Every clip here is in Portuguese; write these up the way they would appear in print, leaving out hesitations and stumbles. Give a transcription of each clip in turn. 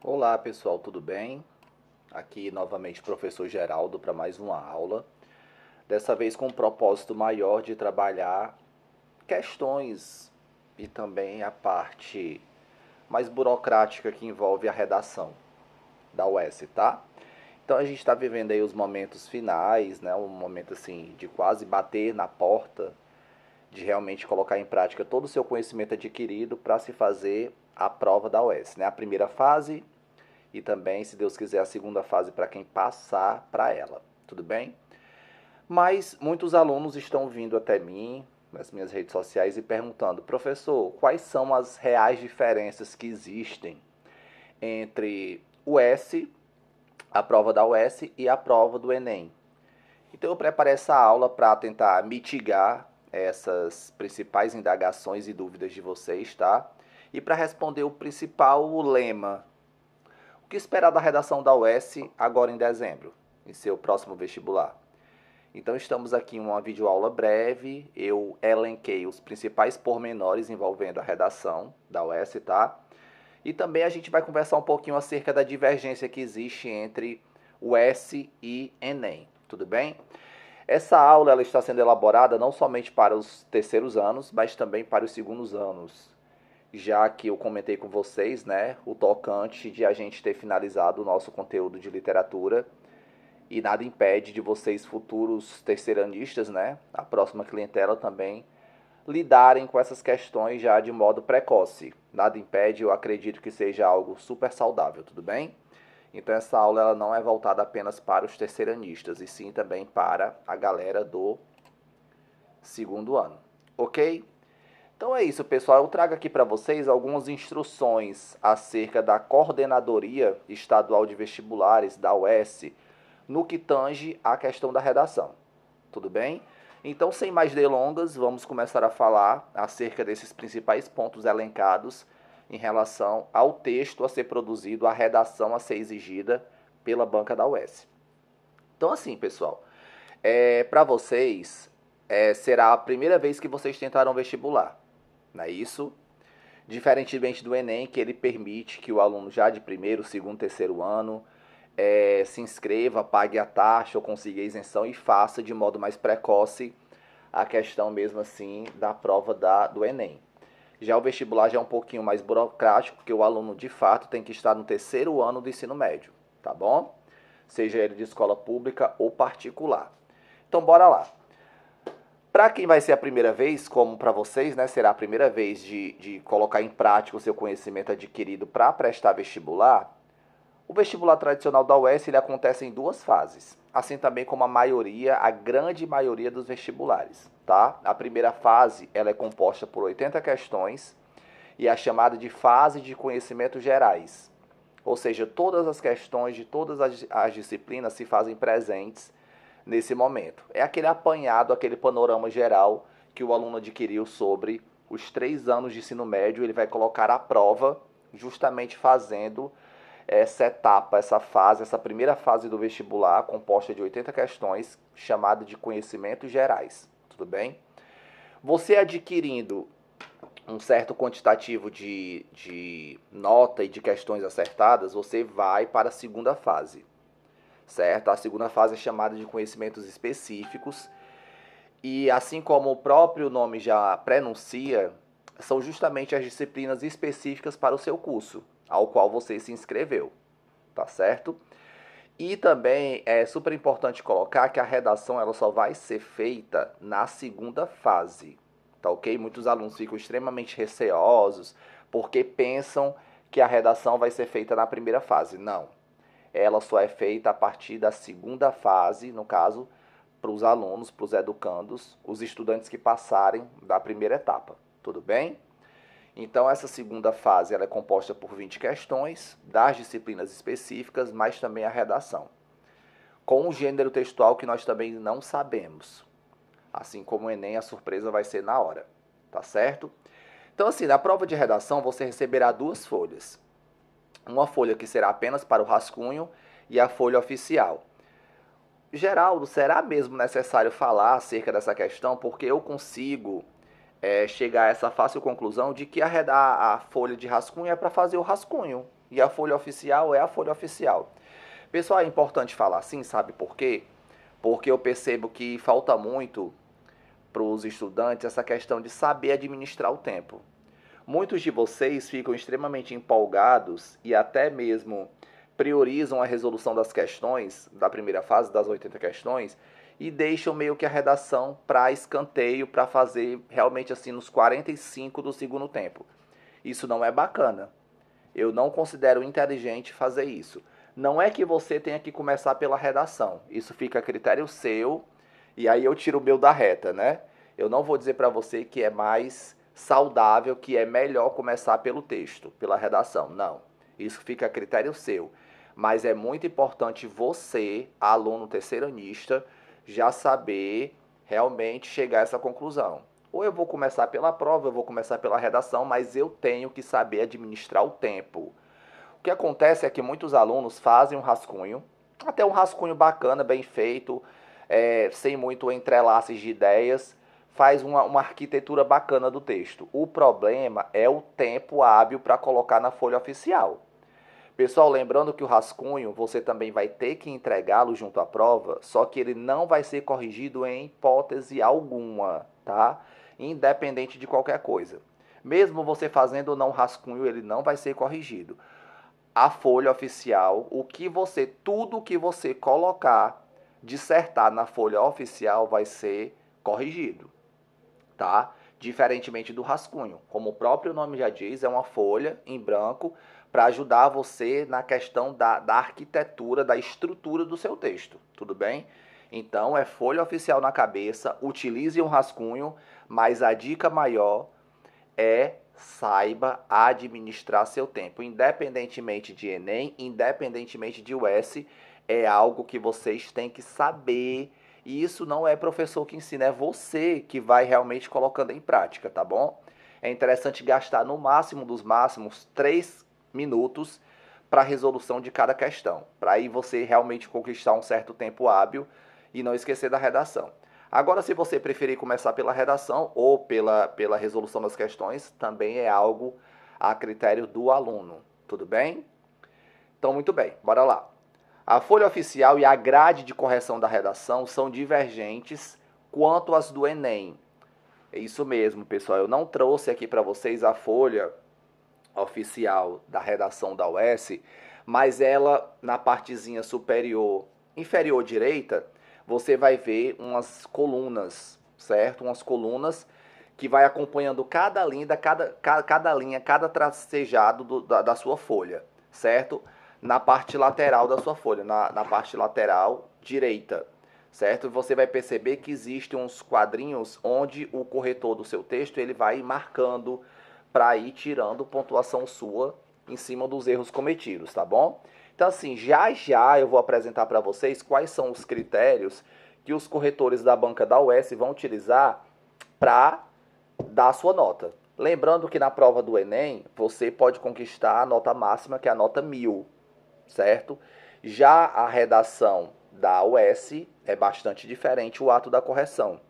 Olá pessoal, tudo bem? Aqui novamente professor Geraldo para mais uma aula. Dessa vez com um propósito maior de trabalhar questões e também a parte mais burocrática que envolve a redação da UES, tá? Então a gente está vivendo aí os momentos finais, né? Um momento assim de quase bater na porta, de realmente colocar em prática todo o seu conhecimento adquirido para se fazer a prova da UES, né? A primeira fase e também, se Deus quiser, a segunda fase para quem passar para ela. Tudo bem? Mas muitos alunos estão vindo até mim nas minhas redes sociais e perguntando: professor, quais são as reais diferenças que existem entre o S, a prova da UES e a prova do Enem? Então eu preparei essa aula para tentar mitigar essas principais indagações e dúvidas de vocês, tá? E para responder o principal lema: o que esperar da redação da UES agora em dezembro, em seu próximo vestibular? Então estamos aqui em uma videoaula breve, eu elenquei os principais pormenores envolvendo a redação da UES, tá? E também a gente vai conversar um pouquinho acerca da divergência que existe entre o S e Enem, tudo bem? Essa aula ela está sendo elaborada não somente para os terceiros anos, mas também para os segundos anos, já que eu comentei com vocês, né, o tocante de a gente ter finalizado o nosso conteúdo de literatura e nada impede de vocês futuros terceiranistas, né, a próxima clientela também lidarem com essas questões já de modo precoce. Nada impede, eu acredito que seja algo super saudável, tudo bem? Então essa aula ela não é voltada apenas para os terceiranistas, e sim também para a galera do segundo ano, ok? Então é isso, pessoal. Eu trago aqui para vocês algumas instruções acerca da Coordenadoria Estadual de Vestibulares, da UES, no que tange à questão da redação. Tudo bem? Então, sem mais delongas, vamos começar a falar acerca desses principais pontos elencados em relação ao texto a ser produzido, a redação a ser exigida pela banca da UES. Então, assim, pessoal, para vocês, será a primeira vez que vocês tentaram vestibular, não é isso? Diferentemente do Enem, que ele permite que o aluno já de primeiro, segundo, terceiro ano se inscreva, pague a taxa ou consiga a isenção e faça de modo mais precoce a questão mesmo assim da prova do Enem. Já o vestibular já é um pouquinho mais burocrático, porque o aluno de fato tem que estar no terceiro ano do ensino médio, tá bom? Seja ele de escola pública ou particular. Então bora lá. Para quem vai ser a primeira vez, como para vocês, né, será a primeira vez de colocar em prática o seu conhecimento adquirido para prestar vestibular, o vestibular tradicional da UES ele acontece em duas fases, assim também como a grande maioria dos vestibulares, tá? A primeira fase ela é composta por 80 questões e é chamada de fase de conhecimentos gerais, ou seja, todas as questões de todas as disciplinas se fazem presentes nesse momento. É aquele apanhado, aquele panorama geral que o aluno adquiriu sobre os 3 anos de ensino médio, ele vai colocar à prova justamente fazendo essa etapa, essa fase, essa primeira fase do vestibular, composta de 80 questões, chamada de conhecimentos gerais. Tudo bem? Você adquirindo um certo quantitativo de nota e de questões acertadas, você vai para a segunda fase, certo? A segunda fase é chamada de conhecimentos específicos e, assim como o próprio nome já prenuncia, são justamente as disciplinas específicas para o seu curso, ao qual você se inscreveu, tá certo? E também é super importante colocar que a redação ela só vai ser feita na segunda fase, tá ok? Muitos alunos ficam extremamente receosos porque pensam que a redação vai ser feita na primeira fase. Não, ela só é feita a partir da segunda fase, no caso, para os alunos, para os educandos, os estudantes que passarem da primeira etapa, tudo bem? Então, essa segunda fase ela é composta por 20 questões das disciplinas específicas, mas também a redação, com um gênero textual que nós também não sabemos. Assim como o Enem, a surpresa vai ser na hora, tá certo? Então, assim, na prova de redação você receberá duas folhas. Uma folha que será apenas para o rascunho e a folha oficial. Geraldo, será mesmo necessário falar acerca dessa questão? Porque eu consigo chegar a essa fácil conclusão de que a folha de rascunho é para fazer o rascunho e a folha oficial é a folha oficial. Pessoal, é importante falar assim, sabe por quê? Porque eu percebo que falta muito para os estudantes essa questão de saber administrar o tempo. Muitos de vocês ficam extremamente empolgados e até mesmo priorizam a resolução das questões, da primeira fase, das 80 questões, e deixam meio que a redação para escanteio, para fazer realmente assim nos 45 do segundo tempo. Isso não é bacana. Eu não considero inteligente fazer isso. Não é que você tenha que começar pela redação. Isso fica a critério seu, e aí eu tiro o meu da reta, né? Eu não vou dizer para você que é mais saudável, que é melhor começar pelo texto, pela redação. Não. Isso fica a critério seu. Mas é muito importante você, aluno terceiranista, já saber realmente chegar a essa conclusão. Ou eu vou começar pela prova, eu vou começar pela redação, mas eu tenho que saber administrar o tempo. O que acontece é que muitos alunos fazem um rascunho, até um rascunho bacana, bem feito, sem muito entrelaços de ideias, faz uma arquitetura bacana do texto. O problema é o tempo hábil para colocar na folha oficial. Pessoal, lembrando que o rascunho você também vai ter que entregá-lo junto à prova, só que ele não vai ser corrigido em hipótese alguma, tá? Independente de qualquer coisa. Mesmo você fazendo ou não rascunho, ele não vai ser corrigido. A folha oficial, tudo que você colocar, dissertar na folha oficial vai ser corrigido, tá? Diferentemente do rascunho. Como o próprio nome já diz, é uma folha em branco para ajudar você na questão da arquitetura, da estrutura do seu texto, tudo bem? Então, é folha oficial na cabeça, utilize um rascunho, mas a dica maior é saiba administrar seu tempo. Independentemente de Enem, independentemente de UES, é algo que vocês têm que saber. E isso não é professor que ensina, é você que vai realmente colocando em prática, tá bom? É interessante gastar no máximo dos máximos 3 minutos para a resolução de cada questão, para aí você realmente conquistar um certo tempo hábil e não esquecer da redação. Agora, se você preferir começar pela redação ou pela resolução das questões, também é algo a critério do aluno, tudo bem? Então, muito bem, bora lá. A folha oficial e a grade de correção da redação são divergentes quanto às do Enem. É isso mesmo, pessoal. Eu não trouxe aqui para vocês a folha oficial da redação da UES, mas ela, na partezinha superior, inferior direita, você vai ver umas colunas, certo? Umas colunas que vai acompanhando cada linha, cada tracejado da sua folha, certo? Na parte lateral da sua folha, na parte lateral direita, certo? Você vai perceber que existem uns quadrinhos onde o corretor do seu texto ele vai marcando para ir tirando pontuação sua em cima dos erros cometidos, tá bom? Então, assim, já eu vou apresentar para vocês quais são os critérios que os corretores da banca da UES vão utilizar para dar a sua nota. Lembrando que na prova do Enem, você pode conquistar a nota máxima, que é a nota 1000, certo? Já a redação da UES é bastante diferente o ato da correção.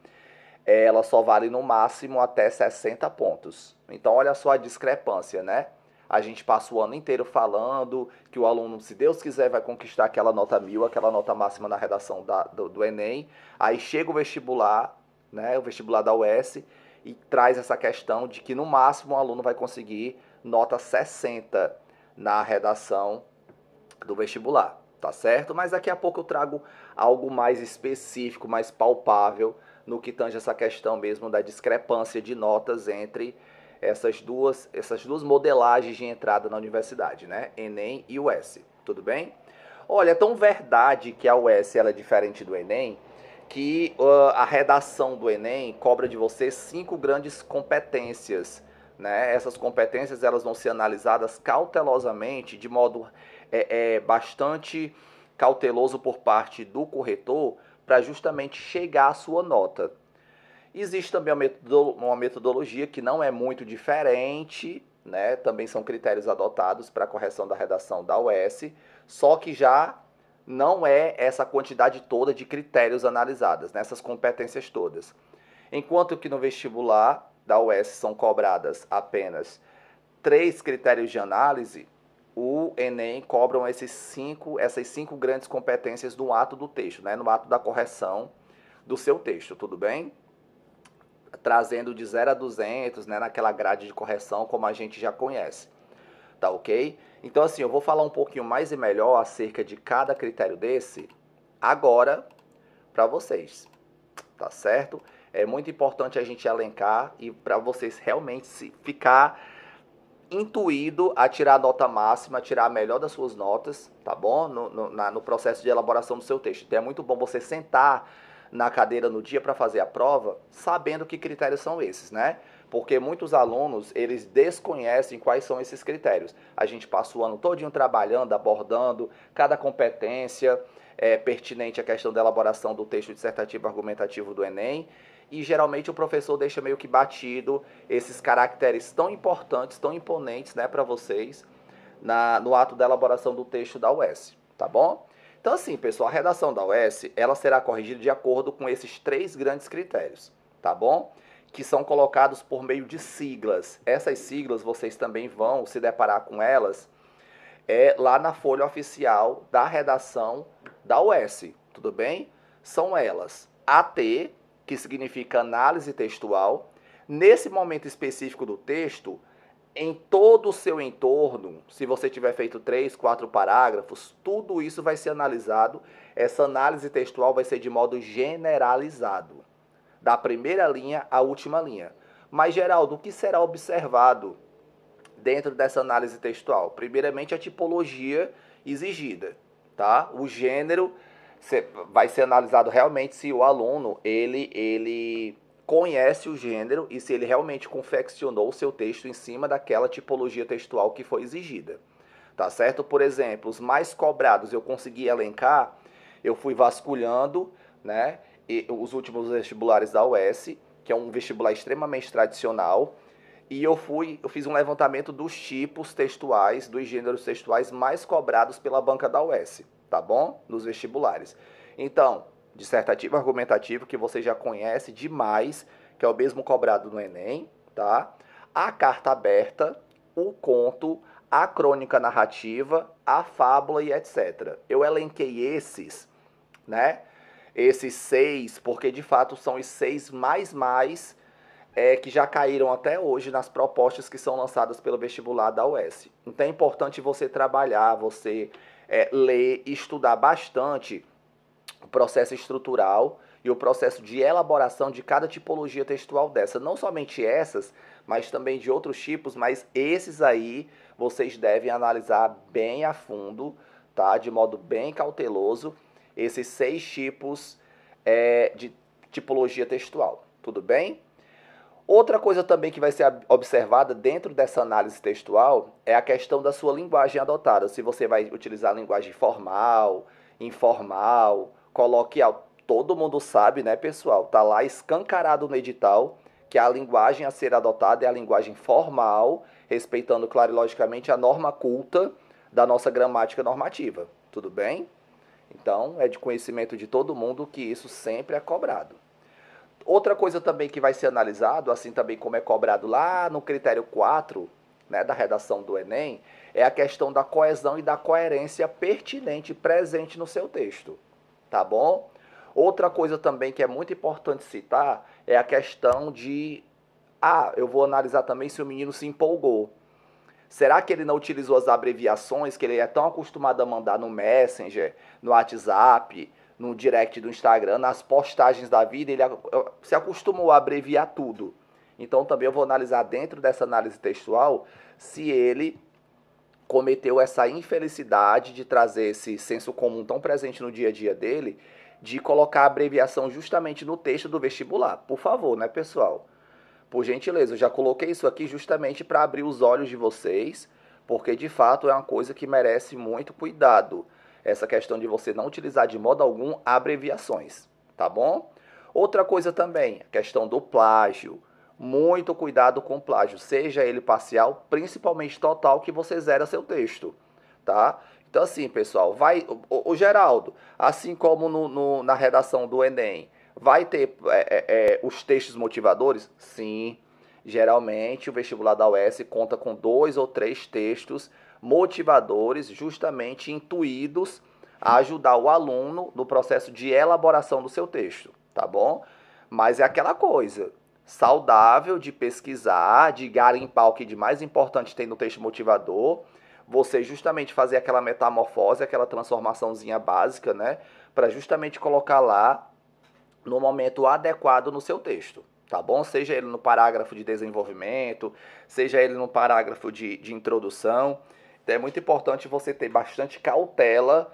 Ela só vale no máximo até 60 pontos. Então, olha só a discrepância, né? A gente passa o ano inteiro falando que o aluno, se Deus quiser, vai conquistar aquela nota 1000, aquela nota máxima na redação do Enem. Aí chega o vestibular, né, o vestibular da UES, e traz essa questão de que no máximo o aluno vai conseguir nota 60 na redação do vestibular, tá certo? Mas daqui a pouco eu trago algo mais específico, mais palpável, no que tange essa questão mesmo da discrepância de notas entre essas duas modelagens de entrada na universidade, né? Enem e UES, tudo bem? Olha, é tão verdade que a UES ela é diferente do Enem, que a redação do Enem cobra de você 5 grandes competências, né? Essas competências elas vão ser analisadas cautelosamente, de modo bastante cauteloso por parte do corretor, para justamente chegar à sua nota. Existe também uma metodologia que não é muito diferente, né? Também são critérios adotados para a correção da redação da UES, só que já não é essa quantidade toda de critérios analisados, nessas competências todas. Enquanto que no vestibular, da UES são cobradas apenas 3 critérios de análise, o Enem cobram essas cinco grandes competências no ato do texto, né? No ato da correção do seu texto, tudo bem? Trazendo de 0 a 200, né? Naquela grade de correção, como a gente já conhece, tá ok? Então, assim, eu vou falar um pouquinho mais e melhor acerca de cada critério desse agora para vocês, tá certo? É muito importante a gente elencar e para vocês realmente ficar intuído a tirar a nota máxima, a tirar a melhor das suas notas, tá bom? No processo de elaboração do seu texto. Então é muito bom você sentar na cadeira no dia para fazer a prova, sabendo que critérios são esses, né? Porque muitos alunos, eles desconhecem quais são esses critérios. A gente passa o ano todinho trabalhando, abordando cada competência pertinente à questão da elaboração do texto dissertativo argumentativo do Enem, e geralmente o professor deixa meio que batido esses caracteres tão importantes, tão imponentes, né, para vocês no ato da elaboração do texto da UES, tá bom? Então assim, pessoal, a redação da UES, ela será corrigida de acordo com esses 3 grandes critérios, tá bom? Que são colocados por meio de siglas. Essas siglas vocês também vão se deparar com elas lá na folha oficial da redação da UES, tudo bem? São elas AT, que significa análise textual. Nesse momento específico do texto, em todo o seu entorno, se você tiver feito 3, 4 parágrafos, tudo isso vai ser analisado. Essa análise textual vai ser de modo generalizado, da primeira linha à última linha. Mas, Geraldo, o que será observado dentro dessa análise textual? Primeiramente, a tipologia exigida, tá? O gênero vai ser analisado realmente se o aluno ele conhece o gênero e se ele realmente confeccionou o seu texto em cima daquela tipologia textual que foi exigida, tá certo? Por exemplo, os mais cobrados eu consegui elencar, eu fui vasculhando, né, os últimos vestibulares da UES, que é um vestibular extremamente tradicional, e eu fiz um levantamento dos tipos textuais, dos gêneros textuais mais cobrados pela banca da UES, tá bom? Nos vestibulares. Então, dissertativo argumentativo, que você já conhece demais, que é o mesmo cobrado no Enem, tá? A carta aberta, o conto, a crônica narrativa, a fábula e etc. Eu elenquei esses, né? Esses 6, porque de fato são os 6 mais que já caíram até hoje nas propostas que são lançadas pelo vestibular da UES. Então é importante você trabalhar, você ler e estudar bastante o processo estrutural e o processo de elaboração de cada tipologia textual dessa. Não somente essas, mas também de outros tipos, mas esses aí vocês devem analisar bem a fundo, tá? De modo bem cauteloso, esses 6 tipos de tipologia textual. Tudo bem? Outra coisa também que vai ser observada dentro dessa análise textual é a questão da sua linguagem adotada. Se você vai utilizar linguagem formal, informal, coloquial. Todo mundo sabe, né, pessoal? Tá lá escancarado no edital que a linguagem a ser adotada é a linguagem formal, respeitando, claro e logicamente, a norma culta da nossa gramática normativa. Tudo bem? Então, é de conhecimento de todo mundo que isso sempre é cobrado. Outra coisa também que vai ser analisado, assim também como é cobrado lá no critério 4, né, da redação do Enem, é a questão da coesão e da coerência pertinente presente no seu texto, tá bom? Outra coisa também que é muito importante citar é a questão de, eu vou analisar também se o menino se empolgou. Será que ele não utilizou as abreviações que ele é tão acostumado a mandar no Messenger, no WhatsApp, no direct do Instagram, nas postagens da vida, ele se acostumou a abreviar tudo. Então também eu vou analisar dentro dessa análise textual se ele cometeu essa infelicidade de trazer esse senso comum tão presente no dia a dia dele, de colocar a abreviação justamente no texto do vestibular. Por favor, né, pessoal? Por gentileza, eu já coloquei isso aqui justamente para abrir os olhos de vocês, porque de fato é uma coisa que merece muito cuidado. Essa questão de você não utilizar de modo algum abreviações, tá bom? Outra coisa também, a questão do plágio. Muito cuidado com o plágio, seja ele parcial, principalmente total, que você zera seu texto, tá? Então assim, pessoal, o Geraldo, assim como na redação do Enem, vai ter os textos motivadores? Sim. Geralmente, o vestibular da UES conta com 2 ou 3 textos motivadores, justamente intuídos a ajudar o aluno no processo de elaboração do seu texto, tá bom? Mas é aquela coisa, saudável de pesquisar, de garimpar o que de mais importante tem no texto motivador, você justamente fazer aquela metamorfose, aquela transformaçãozinha básica, né? Para justamente colocar lá no momento adequado no seu texto, tá bom? Seja ele no parágrafo de desenvolvimento, seja ele no parágrafo de introdução. Então é muito importante você ter bastante cautela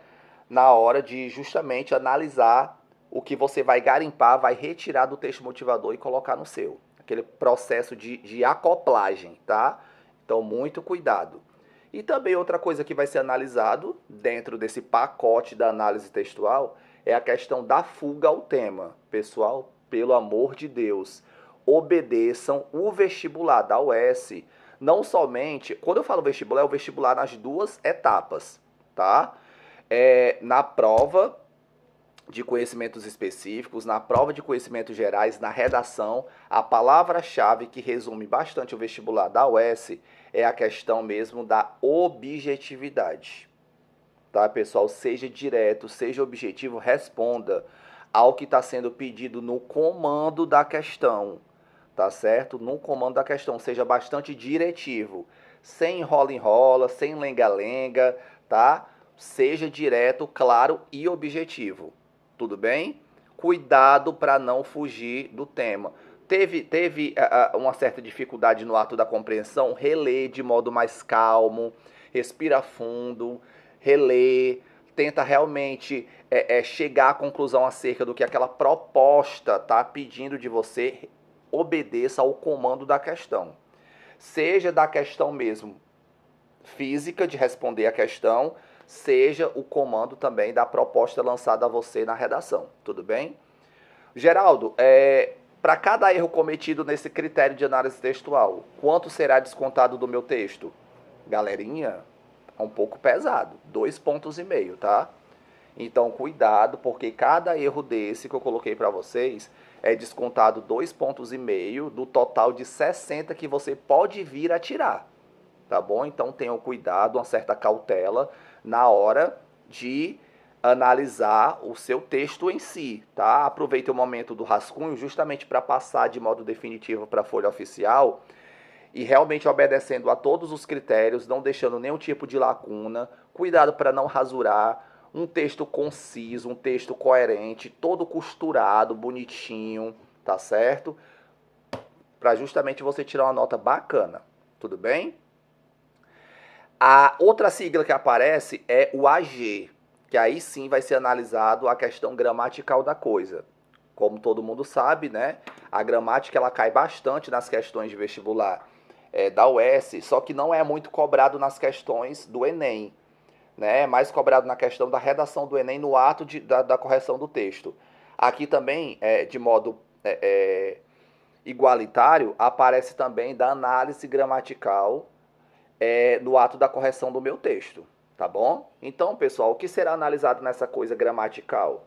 na hora de justamente analisar o que você vai garimpar, vai retirar do texto motivador e colocar no seu. Aquele processo de acoplagem, tá? Então, muito cuidado. E também outra coisa que vai ser analisado dentro desse pacote da análise textual é a questão da fuga ao tema. Pessoal, pelo amor de Deus, obedeçam o vestibular da UES. Não somente, quando eu falo vestibular, é o vestibular nas 2 etapas, tá? Na prova de conhecimentos específicos, na prova de conhecimentos gerais, na redação, a palavra-chave que resume bastante o vestibular da UES é a questão mesmo da objetividade. Tá, pessoal? Seja direto, seja objetivo, responda ao que está sendo pedido no comando da questão, tá certo? No comando da questão, seja bastante diretivo, sem enrola-enrola, sem lenga-lenga, tá? Seja direto, claro e objetivo, tudo bem? Cuidado para não fugir do tema. Teve uma certa dificuldade no ato da compreensão, relê de modo mais calmo, respira fundo, relê, tenta realmente chegar à conclusão acerca do que aquela proposta está pedindo de você, obedeça ao comando da questão. Seja da questão mesmo física de responder a questão, seja o comando também da proposta lançada a você na redação, tudo bem? Geraldo, para cada erro cometido nesse critério de análise textual, quanto será descontado do meu texto? Galerinha, é um pouco pesado, 2,5 pontos, tá? Então, cuidado, porque cada erro desse que eu coloquei para vocês é descontado 2,5 pontos do total de 60 que você pode vir a tirar, tá bom? Então, tenham cuidado, uma certa cautela na hora de analisar o seu texto em si, tá? Aproveite o momento do rascunho justamente para passar de modo definitivo para a folha oficial e realmente obedecendo a todos os critérios, não deixando nenhum tipo de lacuna. Cuidado para não rasurar. Um texto conciso, um texto coerente, todo costurado, bonitinho, tá certo? Para justamente você tirar uma nota bacana, tudo bem? A outra sigla que aparece é o AG, que aí sim vai ser analisado a questão gramatical da coisa. Como todo mundo sabe, né? A gramática ela cai bastante nas questões de vestibular da UES, só que não é muito cobrado nas questões do Enem, né? É mais cobrado na questão da redação do Enem no ato da correção do texto. Aqui também, de modo igualitário, aparece também da análise gramatical no ato da correção do meu texto, tá bom? Então, pessoal, o que será analisado nessa coisa gramatical?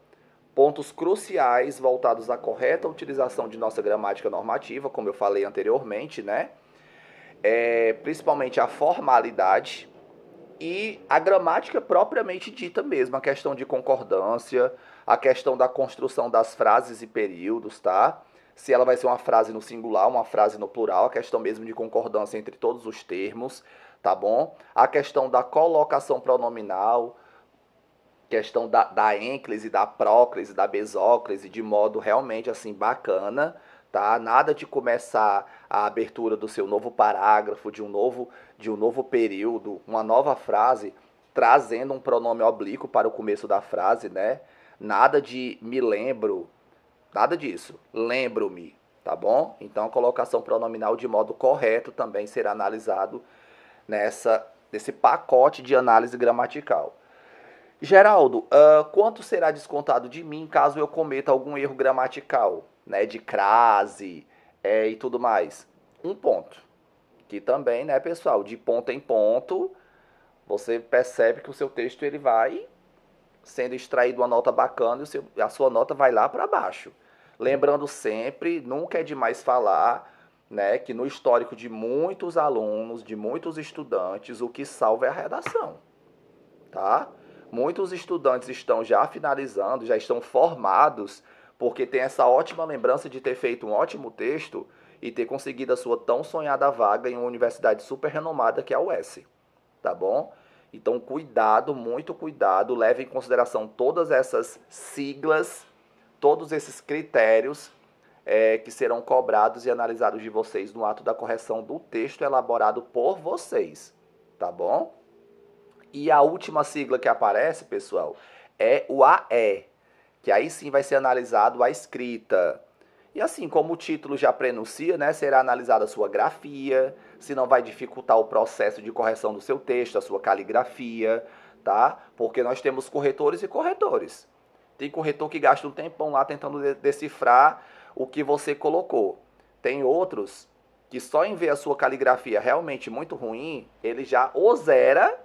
Pontos cruciais voltados à correta utilização de nossa gramática normativa, como eu falei anteriormente, né? Principalmente a formalidade e a gramática propriamente dita mesmo, a questão de concordância, a questão da construção das frases e períodos, tá? Se ela vai ser uma frase no singular, uma frase no plural, a questão mesmo de concordância entre todos os termos, tá bom? A questão da colocação pronominal, questão da ênclise, da próclise, da besóclise, de modo realmente assim bacana, tá? Nada de começar a abertura do seu novo parágrafo, de um novo período, uma nova frase, trazendo um pronome oblíquo para o começo da frase, né? Nada de me lembro, nada disso. Lembro-me, tá bom? Então a colocação pronominal de modo correto também será analisado nesse pacote de análise gramatical. Geraldo, quanto será descontado de mim caso eu cometa algum erro gramatical, né, de crase e tudo mais? 1 ponto. Que também, né, pessoal, de ponto em ponto, você percebe que o seu texto ele vai sendo extraído uma nota bacana e a sua nota vai lá para baixo. Lembrando sempre, nunca é demais falar né, que no histórico de muitos alunos, de muitos estudantes, o que salva é a redação, tá? Muitos estudantes estão já finalizando, já estão formados, porque tem essa ótima lembrança de ter feito um ótimo texto e ter conseguido a sua tão sonhada vaga em uma universidade super renomada que é a UES, tá bom? Então, cuidado, muito cuidado, leve em consideração todas essas siglas, todos esses critérios que serão cobrados e analisados de vocês no ato da correção do texto elaborado por vocês, tá bom? E a última sigla que aparece, pessoal, é o AE, que aí sim vai ser analisado a escrita. E assim, como o título já prenuncia, né, será analisada a sua grafia, se não vai dificultar o processo de correção do seu texto, a sua caligrafia, tá? Porque nós temos corretores e corretores. Tem corretor que gasta um tempão lá tentando decifrar o que você colocou. Tem outros que só em ver a sua caligrafia realmente muito ruim, ele já ou zera,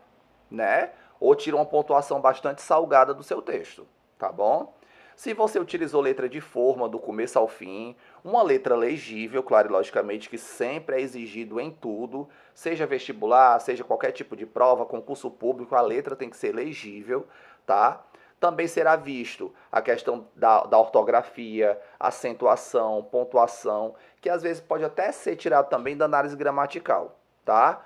né? Ou tira uma pontuação bastante salgada do seu texto, tá bom? Se você utilizou letra de forma do começo ao fim, uma letra legível, claro e logicamente que sempre é exigido em tudo, seja vestibular, seja qualquer tipo de prova, concurso público, a letra tem que ser legível, tá? Também será visto a questão da ortografia, acentuação, pontuação, que às vezes pode até ser tirado também da análise gramatical, tá?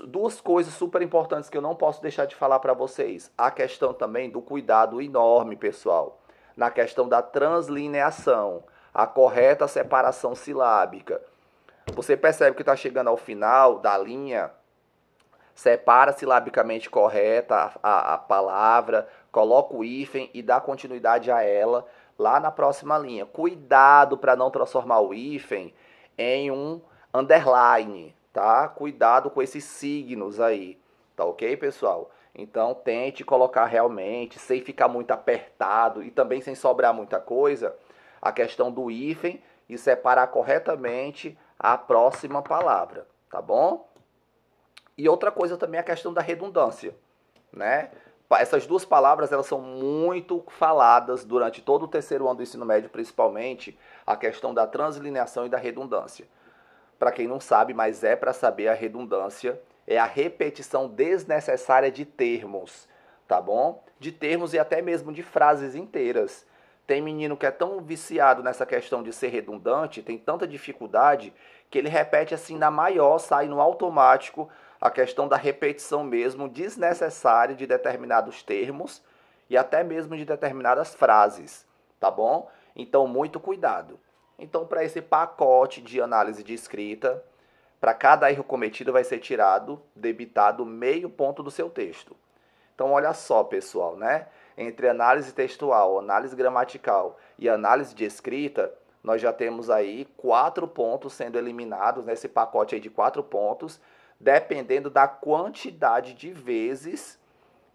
Duas coisas super importantes que eu não posso deixar de falar para vocês. A questão também do cuidado enorme, pessoal, na questão da translineação, a correta separação silábica. Você percebe que está chegando ao final da linha, separa silabicamente correta a palavra, coloca o hífen e dá continuidade a ela lá na próxima linha. Cuidado para não transformar o hífen em um underline, tá? Cuidado com esses signos aí, tá ok, pessoal? Então tente colocar realmente, sem ficar muito apertado e também sem sobrar muita coisa, a questão do hífen e separar corretamente a próxima palavra, tá bom? E outra coisa também é a questão da redundância, né? Essas duas palavras, elas são muito faladas durante todo o terceiro ano do ensino médio, principalmente a questão da translineação e da redundância. Para quem não sabe, mas é para saber, a redundância é a repetição desnecessária de termos, tá bom? De termos e até mesmo de frases inteiras. Tem menino que é tão viciado nessa questão de ser redundante, tem tanta dificuldade, que ele repete assim na maior, sai no automático a questão da repetição mesmo desnecessária de determinados termos e até mesmo de determinadas frases, tá bom? Então, muito cuidado. Então, para esse pacote de análise de escrita, para cada erro cometido vai ser tirado, debitado meio ponto do seu texto. Então, olha só, pessoal, né? Entre análise textual, análise gramatical e análise de escrita, nós já temos aí 4 pontos sendo eliminados nesse pacote aí de 4 pontos, dependendo da quantidade de vezes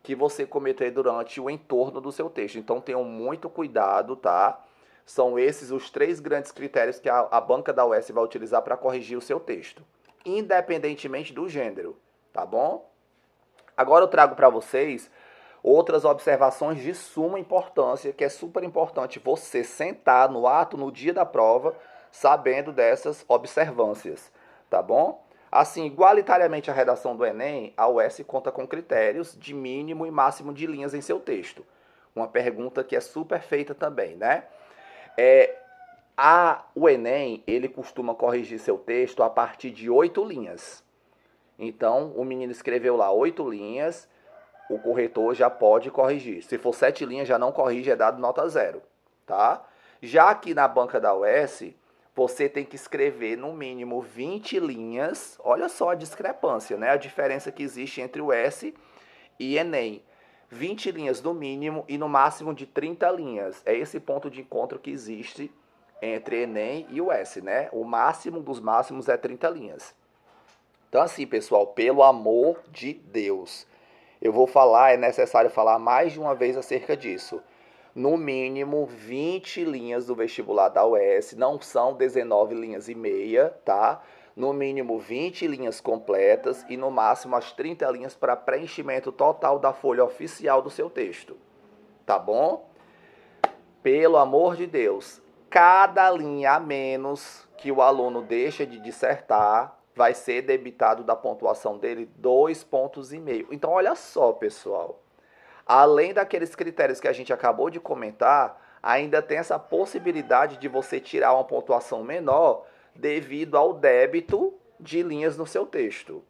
que você cometer durante o entorno do seu texto. Então, tenham muito cuidado, tá? São esses os 3 grandes critérios que a banca da UES vai utilizar para corrigir o seu texto, independentemente do gênero, tá bom? Agora eu trago para vocês outras observações de suma importância, que é super importante você sentar no ato, no dia da prova, sabendo dessas observâncias, tá bom? Assim, igualitariamente à redação do Enem, a UES conta com critérios de mínimo e máximo de linhas em seu texto. Uma pergunta que é super feita também, né? O Enem, ele costuma corrigir seu texto a partir de 8 linhas. Então, o menino escreveu lá 8 linhas, o corretor já pode corrigir. Se for 7 linhas, já não corrige, é dado nota 0, tá? Já aqui na banca da UES, você tem que escrever no mínimo 20 linhas. Olha só a discrepância, né? A diferença que existe entre o S e Enem. 20 linhas no mínimo e no máximo de 30 linhas. É esse ponto de encontro que existe entre Enem e o S, né? O máximo dos máximos é 30 linhas. Então assim, pessoal, pelo amor de Deus, eu vou falar, é necessário falar mais de uma vez acerca disso. No mínimo 20 linhas do vestibular da UES, não são 19 linhas e meia, tá? No mínimo 20 linhas completas e no máximo as 30 linhas para preenchimento total da folha oficial do seu texto. Tá bom? Pelo amor de Deus, Cada linha a menos que o aluno deixa de dissertar vai ser debitado da pontuação dele 2,5 pontos. Então, olha só, pessoal. Além daqueles critérios que a gente acabou de comentar, ainda tem essa possibilidade de você tirar uma pontuação menor devido ao débito de linhas no seu texto.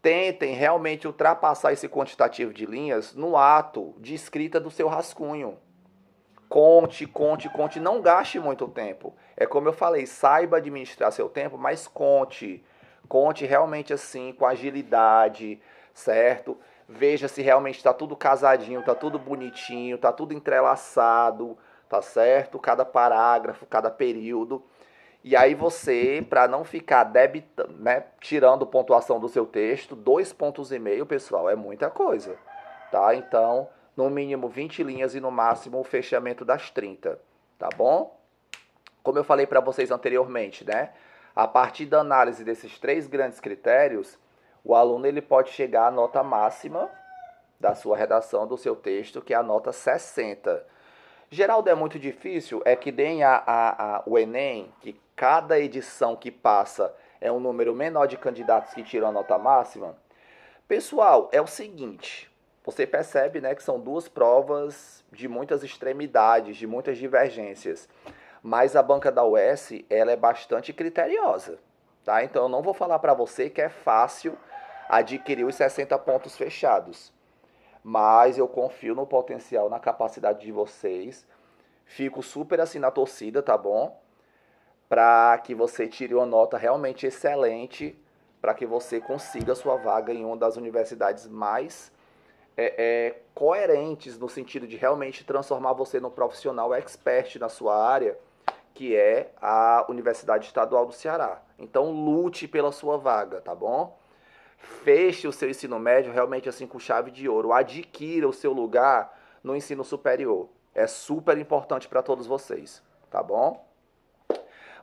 Tentem realmente ultrapassar esse quantitativo de linhas no ato de escrita do seu rascunho. Conte, não gaste muito tempo. É como eu falei, saiba administrar seu tempo, mas conte. Conte realmente assim, com agilidade, certo? Veja se realmente está tudo casadinho, está tudo bonitinho, está tudo entrelaçado, tá certo? Cada parágrafo, cada período. E aí você, para não ficar debitando, né, tirando pontuação do seu texto, 2,5 pontos, pessoal, é muita coisa, tá? Então, no mínimo 20 linhas e no máximo o fechamento das 30, tá bom? Como eu falei para vocês anteriormente, né? A partir da análise desses 3 grandes critérios, o aluno ele pode chegar à nota máxima da sua redação, do seu texto, que é a nota 60. Geraldo, é muito difícil, é que nem o Enem, que cada edição que passa é um número menor de candidatos que tiram a nota máxima. Pessoal, é o seguinte, você percebe, né, que são 2 provas de muitas extremidades, de muitas divergências, mas a banca da UES, ela é bastante criteriosa, tá? Então eu não vou falar para você que é fácil adquirir os 60 pontos fechados. Mas eu confio no potencial, na capacidade de vocês. Fico super assim na torcida, tá bom? Para que você tire uma nota realmente excelente, para que você consiga sua vaga em uma das universidades mais coerentes, no sentido de realmente transformar você num profissional expert na sua área, que é a Universidade Estadual do Ceará. Então lute pela sua vaga, tá bom? Feche o seu ensino médio realmente assim com chave de ouro. Adquira o seu lugar no ensino superior. É super importante para todos vocês, tá bom?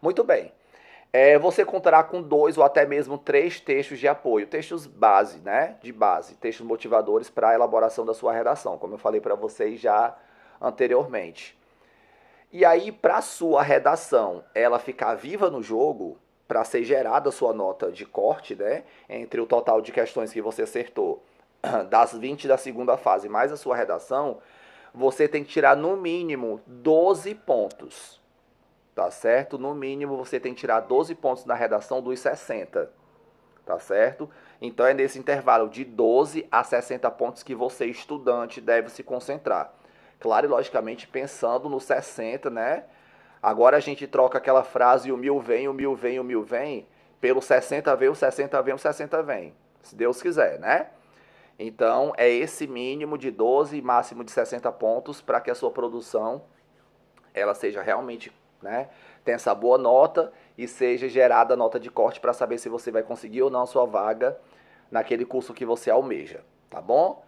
Muito bem. Você contará com 2 ou até mesmo 3 textos de apoio, textos base, né? De base, textos motivadores para a elaboração da sua redação, como eu falei para vocês já anteriormente. E aí, para a sua redação ela ficar viva no jogo, para ser gerada a sua nota de corte, né, entre o total de questões que você acertou das 20 da segunda fase mais a sua redação, você tem que tirar no mínimo 12 pontos, tá certo? No mínimo você tem que tirar 12 pontos na redação dos 60, tá certo? Então é nesse intervalo de 12 a 60 pontos que você, estudante, deve se concentrar. Claro e logicamente pensando no 60, né? Agora a gente troca aquela frase, o mil vem, o mil vem, o mil vem, pelo 60 vem, o 60 vem, o 60 vem. Se Deus quiser, né? Então, é esse mínimo de 12 e máximo de 60 pontos para que a sua produção ela seja realmente, né, tenha essa boa nota e seja gerada a nota de corte para saber se você vai conseguir ou não a sua vaga naquele curso que você almeja, tá bom?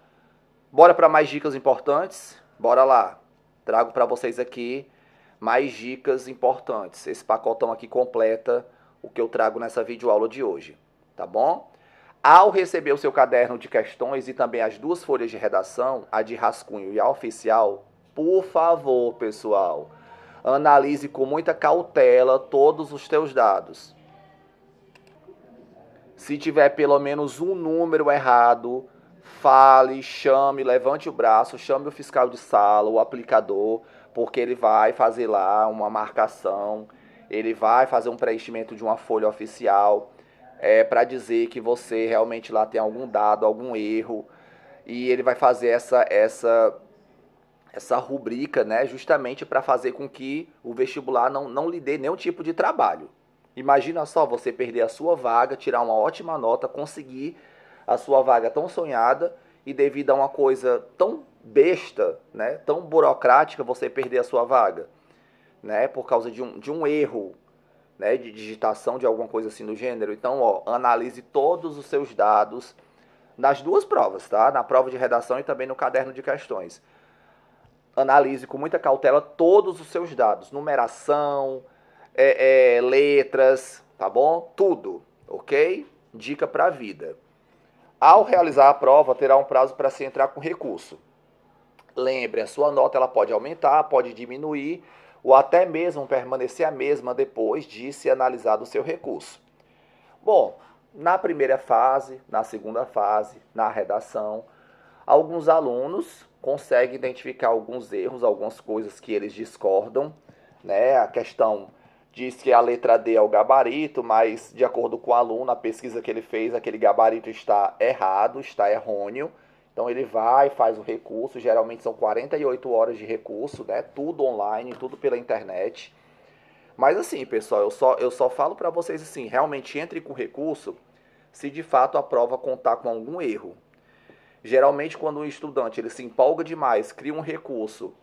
Bora para mais dicas importantes? Bora lá. Trago para vocês aqui mais dicas importantes. Esse pacotão aqui completa o que eu trago nessa videoaula de hoje, tá bom? Ao receber o seu caderno de questões e também as 2 folhas de redação, a de rascunho e a oficial, por favor, pessoal, analise com muita cautela todos os teus dados. Se tiver pelo menos um número errado, fale, chame, levante o braço, chame o fiscal de sala, o aplicador, porque ele vai fazer lá uma marcação, ele vai fazer um preenchimento de uma folha oficial, para dizer que você realmente lá tem algum dado, algum erro, e ele vai fazer essa rubrica, né, justamente para fazer com que o vestibular não lhe dê nenhum tipo de trabalho. Imagina só você perder a sua vaga, tirar uma ótima nota, conseguir a sua vaga tão sonhada e devido a uma coisa tão besta, né, tão burocrática, você perder a sua vaga, né, por causa de um erro, né, de digitação, de alguma coisa assim do gênero. Então, ó, analise todos os seus dados nas 2 provas, tá? Na prova de redação e também no caderno de questões. Analise com muita cautela todos os seus dados, numeração, letras, tá bom? Tudo, ok? Dica para a vida. Ao realizar a prova, terá um prazo para se entrar com recurso. Lembre, a sua nota ela pode aumentar, pode diminuir. ou até mesmo permanecer a mesma depois de se analisado o seu recurso. Bom, na primeira fase, na segunda fase, na redação, alguns alunos conseguem identificar alguns erros, algumas coisas que eles discordam, né? A questão diz que a letra D é o gabarito, mas de acordo com o aluno, a pesquisa que ele fez, aquele gabarito está errado, está errôneo. Então ele vai, faz o recurso, geralmente são 48 horas de recurso, né? Tudo online, tudo pela internet. Mas assim, pessoal, eu só falo para vocês assim, realmente entre com recurso se de fato a prova contar com algum erro. Geralmente quando o estudante ele se empolga demais, cria um recurso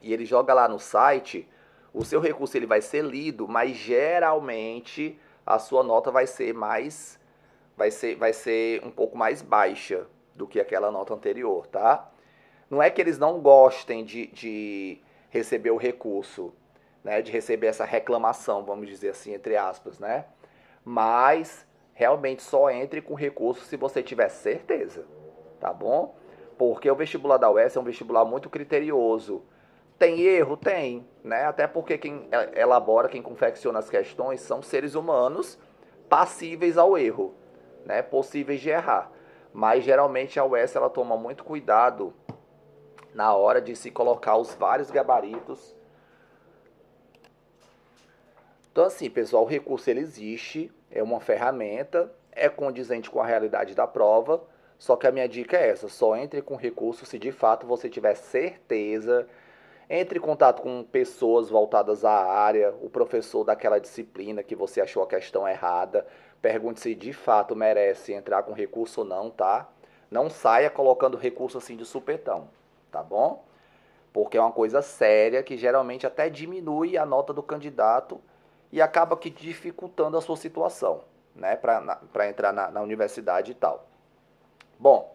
e ele joga lá no site, o seu recurso ele vai ser lido, mas geralmente a sua nota vai ser um pouco mais baixa do que aquela nota anterior, tá? Não é que eles não gostem de receber o recurso, né, de receber essa reclamação, vamos dizer assim, entre aspas, né? Mas realmente só entre com recurso se você tiver certeza, tá bom? Porque o vestibular da UES é um vestibular muito criterioso. Tem erro? Tem, né? Até porque quem elabora, quem confecciona as questões são seres humanos passíveis ao erro, né? Possíveis de errar. Mas geralmente a UES ela toma muito cuidado na hora de se colocar os vários gabaritos. Então assim, pessoal, o recurso ele existe, é uma ferramenta, é condizente com a realidade da prova, só que a minha dica é essa, só entre com recurso se de fato você tiver certeza. Entre em contato com pessoas voltadas à área, o professor daquela disciplina que você achou a questão errada. Pergunte se de fato merece entrar com recurso ou não, tá? Não saia colocando recurso assim de supetão, tá bom? Porque é uma coisa séria que geralmente até diminui a nota do candidato e acaba que dificultando a sua situação, né? Para entrar na universidade e tal. Bom,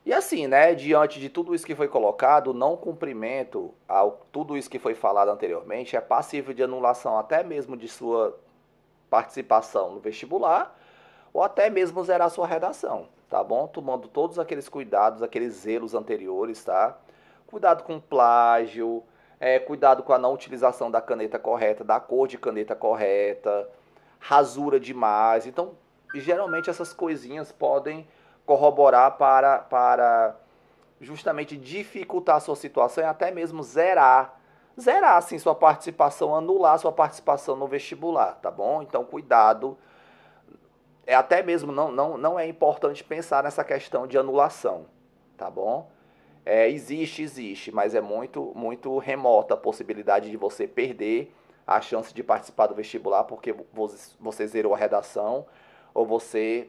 e assim, né, diante de tudo isso que foi colocado, o não cumprimento a tudo isso que foi falado anteriormente é passível de anulação até mesmo de sua participação no vestibular ou até mesmo zerar sua redação, tá bom? Tomando todos aqueles cuidados, aqueles zelos anteriores, tá? Cuidado com plágio, cuidado com a não utilização da caneta correta, da cor de caneta correta, rasura demais. Então, geralmente essas coisinhas podem corroborar para justamente dificultar a sua situação e até mesmo zerar assim sua participação, anular sua participação no vestibular, tá bom? Então cuidado, até mesmo não é importante pensar nessa questão de anulação, tá bom? Existe, mas é muito remota a possibilidade de você perder a chance de participar do vestibular porque você zerou a redação ou você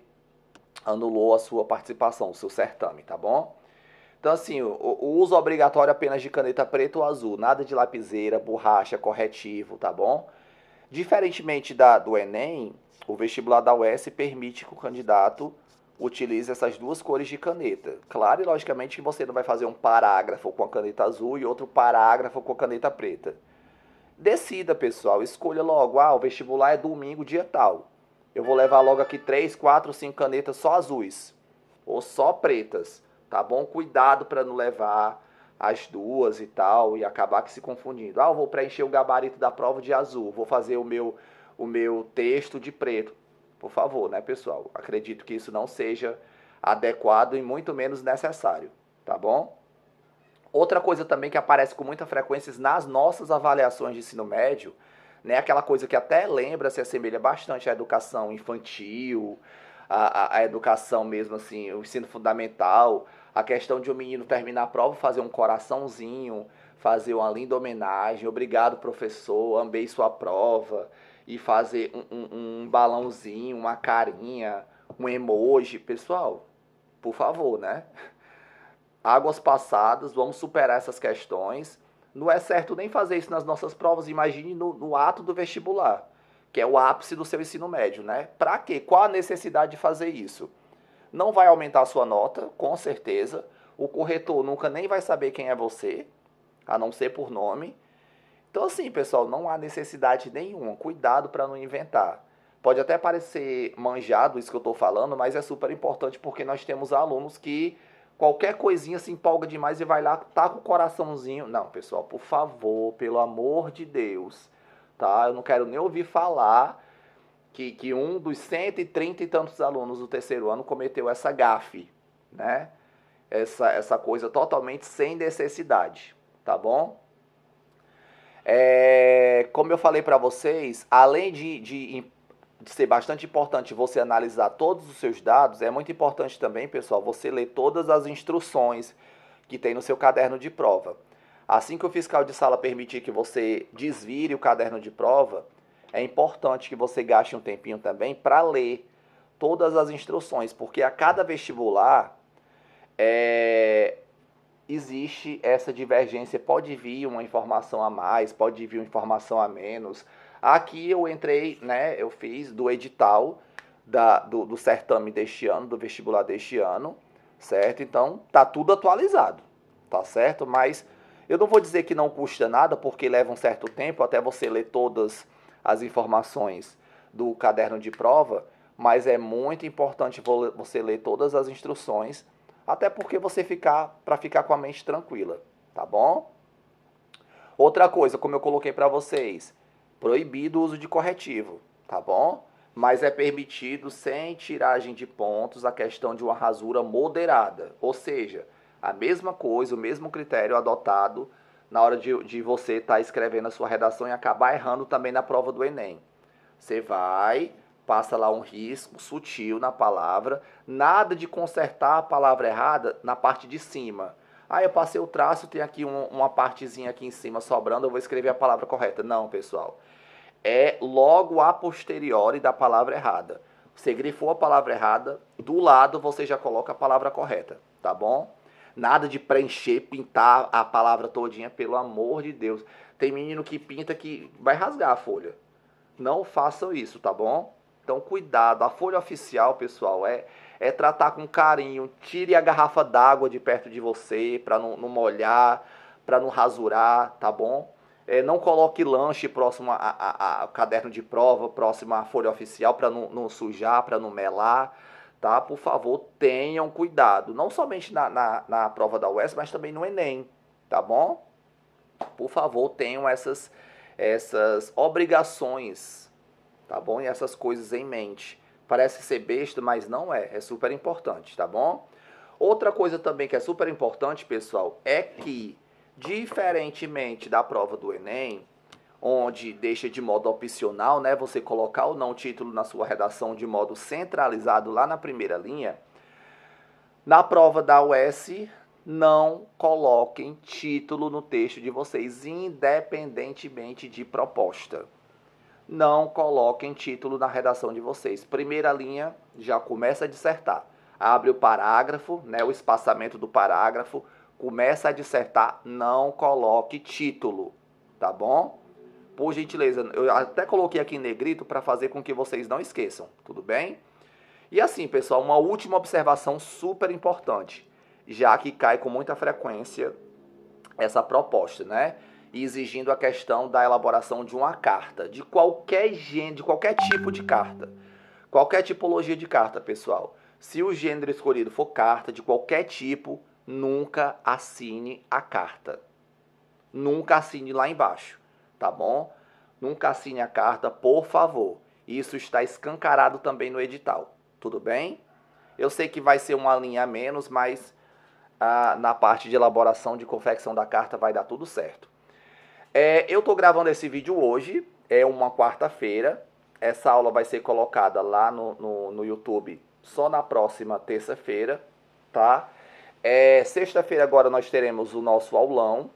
anulou a sua participação, o seu certame, tá bom? Então, assim, o uso obrigatório apenas de caneta preta ou azul, nada de lapiseira, borracha, corretivo, tá bom? Diferentemente do Enem, o vestibular da UES permite que o candidato utilize essas duas cores de caneta. Claro e logicamente que você não vai fazer um parágrafo com a caneta azul e outro parágrafo com a caneta preta. Decida, pessoal, escolha logo, o vestibular é domingo, dia tal. Eu vou levar logo aqui 3, 4, 5 canetas só azuis ou só pretas, tá bom? Cuidado para não levar as duas e tal e acabar que se confundindo. Eu vou preencher o gabarito da prova de azul, vou fazer o meu texto de preto. Por favor, né, pessoal? Acredito que isso não seja adequado e muito menos necessário, tá bom? Outra coisa também que aparece com muita frequência nas nossas avaliações de ensino médio, né, aquela coisa que até lembra, se assemelha bastante à educação infantil, a educação mesmo assim, o ensino fundamental, a questão de um menino terminar a prova, fazer um coraçãozinho, fazer uma linda homenagem, obrigado professor, amei sua prova, e fazer um balãozinho, uma carinha, um emoji. Pessoal, por favor, né? Águas passadas, vamos superar essas questões. Não é certo nem fazer isso nas nossas provas, imagine no ato do vestibular, que é o ápice do seu ensino médio, né? Pra quê? Qual a necessidade de fazer isso? Não vai aumentar a sua nota, com certeza. O corretor nunca nem vai saber quem é você, a não ser por nome. Então, assim, pessoal, não há necessidade nenhuma. Cuidado para não inventar. Pode até parecer manjado isso que eu estou falando, mas é super importante porque nós temos alunos que qualquer coisinha se empolga demais e vai lá, tá com o coraçãozinho. Não, pessoal, por favor, pelo amor de Deus, tá? Eu não quero nem ouvir falar que um dos 130 e tantos alunos do terceiro ano cometeu essa gafe, né? Essa coisa totalmente sem necessidade, tá bom? Como eu falei para vocês, além de ser bastante importante você analisar todos os seus dados, é muito importante também, pessoal, você ler todas as instruções que tem no seu caderno de prova. Assim que o fiscal de sala permitir que você desvire o caderno de prova, é importante que você gaste um tempinho também para ler todas as instruções, porque a cada vestibular existe essa divergência, pode vir uma informação a mais, pode vir uma informação a menos. Aqui eu entrei, né, eu fiz do edital do certame deste ano, do vestibular deste ano, certo? Então, tá tudo atualizado, tá certo? Mas eu não vou dizer que não custa nada, porque leva um certo tempo até você ler todas as informações do caderno de prova, mas é muito importante você ler todas as instruções, até porque para ficar com a mente tranquila, tá bom? Outra coisa, como eu coloquei para vocês, proibido o uso de corretivo, tá bom? Mas é permitido, sem tiragem de pontos, a questão de uma rasura moderada, ou seja, a mesma coisa, o mesmo critério adotado na hora de você estar escrevendo a sua redação e acabar errando também na prova do Enem. Você vai, passa lá um risco sutil na palavra, nada de consertar a palavra errada na parte de cima. Ah, eu passei o traço, tem aqui uma partezinha aqui em cima sobrando, eu vou escrever a palavra correta. Não, pessoal. É logo a posteriori da palavra errada. Você grifou a palavra errada, do lado você já coloca a palavra correta, tá bom? Nada de preencher, pintar a palavra todinha, pelo amor de Deus. Tem menino que pinta que vai rasgar a folha. Não façam isso, tá bom? Então, cuidado. A folha oficial, pessoal, é tratar com carinho. Tire a garrafa d'água de perto de você para não molhar, para não rasurar, tá bom? Não coloque lanche próximo ao caderno de prova, próximo à folha oficial, para não sujar, para não melar, tá? Por favor, tenham cuidado. Não somente na prova da UES, mas também no Enem, tá bom? Por favor, tenham essas obrigações, tá bom? E essas coisas em mente. Parece ser besta, mas não é. É super importante, tá bom? Outra coisa também que é super importante, pessoal, é que, diferentemente da prova do Enem, onde deixa de modo opcional, né, você colocar ou não o título na sua redação de modo centralizado lá na primeira linha, na prova da UES, não coloquem título no texto de vocês, independentemente de proposta. Não coloquem título na redação de vocês. Primeira linha, já começa a dissertar. Abre o parágrafo, né, o espaçamento do parágrafo, começa a dissertar, não coloque título, tá bom? Por gentileza, eu até coloquei aqui em negrito para fazer com que vocês não esqueçam, tudo bem? E assim, pessoal, uma última observação super importante, já que cai com muita frequência essa proposta, né? Exigindo a questão da elaboração de uma carta, de qualquer gênero, de qualquer tipo de carta, qualquer tipologia de carta, pessoal. Se o gênero escolhido for carta de qualquer tipo, nunca assine a carta. Nunca assine lá embaixo, tá bom? Nunca assine a carta, por favor. Isso está escancarado também no edital, tudo bem? Eu sei que vai ser uma linha a menos, mas na parte de elaboração de confecção da carta vai dar tudo certo. Eu estou gravando esse vídeo hoje, é uma quarta-feira. Essa aula vai ser colocada lá no YouTube só na próxima terça-feira, tá? Sexta-feira agora nós teremos o nosso aulão.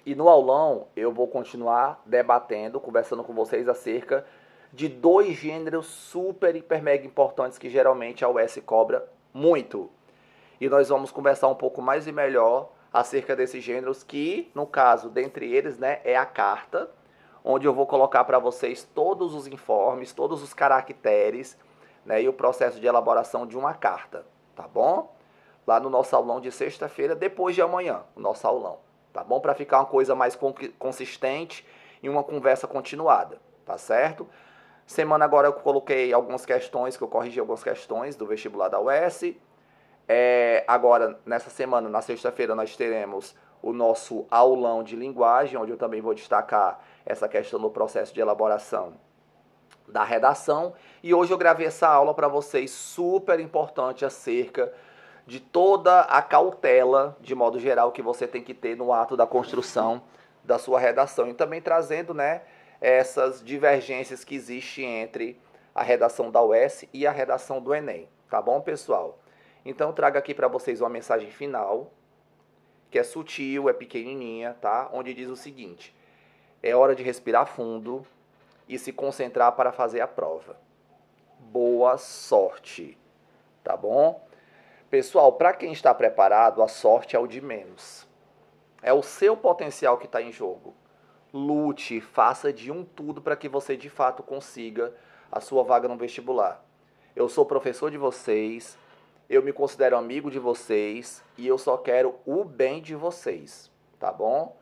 E no aulão eu vou continuar debatendo, conversando com vocês acerca de 2 gêneros super, hiper, mega importantes que geralmente a UES cobra muito. E nós vamos conversar um pouco mais e melhor acerca desses gêneros que, no caso, dentre eles, né, é a carta, onde eu vou colocar para vocês todos os informes, todos os caracteres, né, e o processo de elaboração de uma carta, tá bom? Lá no nosso aulão de sexta-feira, depois de amanhã, o nosso aulão, tá bom? Para ficar uma coisa mais consistente e uma conversa continuada, tá certo? Semana agora eu coloquei algumas questões, que eu corrigi algumas questões do vestibular da UES. Agora, nessa semana, na sexta-feira, nós teremos o nosso aulão de linguagem, onde eu também vou destacar essa questão do processo de elaboração da redação. E hoje eu gravei essa aula para vocês, super importante, acerca de toda a cautela, de modo geral, que você tem que ter no ato da construção da sua redação. E também trazendo, né, essas divergências que existem entre a redação da UES e a redação do Enem. Tá bom, pessoal? Então eu trago aqui para vocês uma mensagem final, que é sutil, é pequenininha, tá? Onde diz o seguinte: é hora de respirar fundo e se concentrar para fazer a prova. Boa sorte, tá bom? Pessoal, para quem está preparado, a sorte é o de menos. É o seu potencial que está em jogo. Lute, faça de um tudo para que você de fato consiga a sua vaga no vestibular. Eu sou professor de vocês, eu me considero amigo de vocês e eu só quero o bem de vocês, tá bom?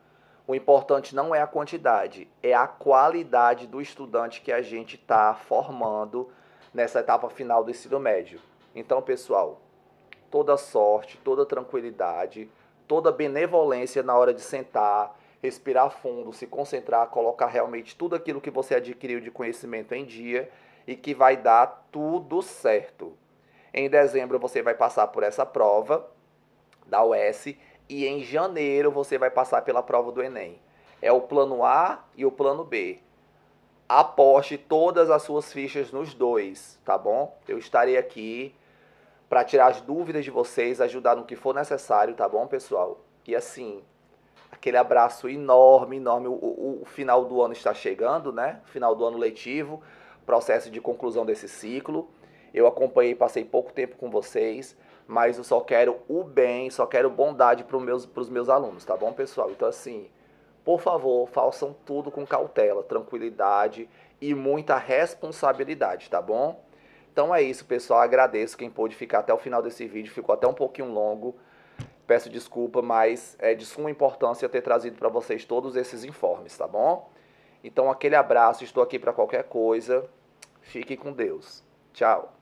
O importante não é a quantidade, é a qualidade do estudante que a gente está formando nessa etapa final do ensino médio. Então, pessoal, toda sorte, toda tranquilidade, toda benevolência na hora de sentar, respirar fundo, se concentrar, colocar realmente tudo aquilo que você adquiriu de conhecimento em dia e que vai dar tudo certo. Em dezembro você vai passar por essa prova da UES e em janeiro você vai passar pela prova do Enem. É o plano A e o plano B. Aposte todas as suas fichas nos dois, tá bom? Eu estarei aqui para tirar as dúvidas de vocês, ajudar no que for necessário, tá bom, pessoal? E assim, aquele abraço enorme, enorme. O final do ano está chegando, né? Final do ano letivo, processo de conclusão desse ciclo. Eu acompanhei, passei pouco tempo com vocês, mas eu só quero o bem, só quero bondade para os meus alunos, tá bom, pessoal? Então, assim, por favor, façam tudo com cautela, tranquilidade e muita responsabilidade, tá bom? Então é isso, pessoal. Agradeço quem pôde ficar até o final desse vídeo. Ficou até um pouquinho longo. Peço desculpa, mas é de suma importância ter trazido para vocês todos esses informes, tá bom? Então aquele abraço, estou aqui para qualquer coisa. Fique com Deus. Tchau.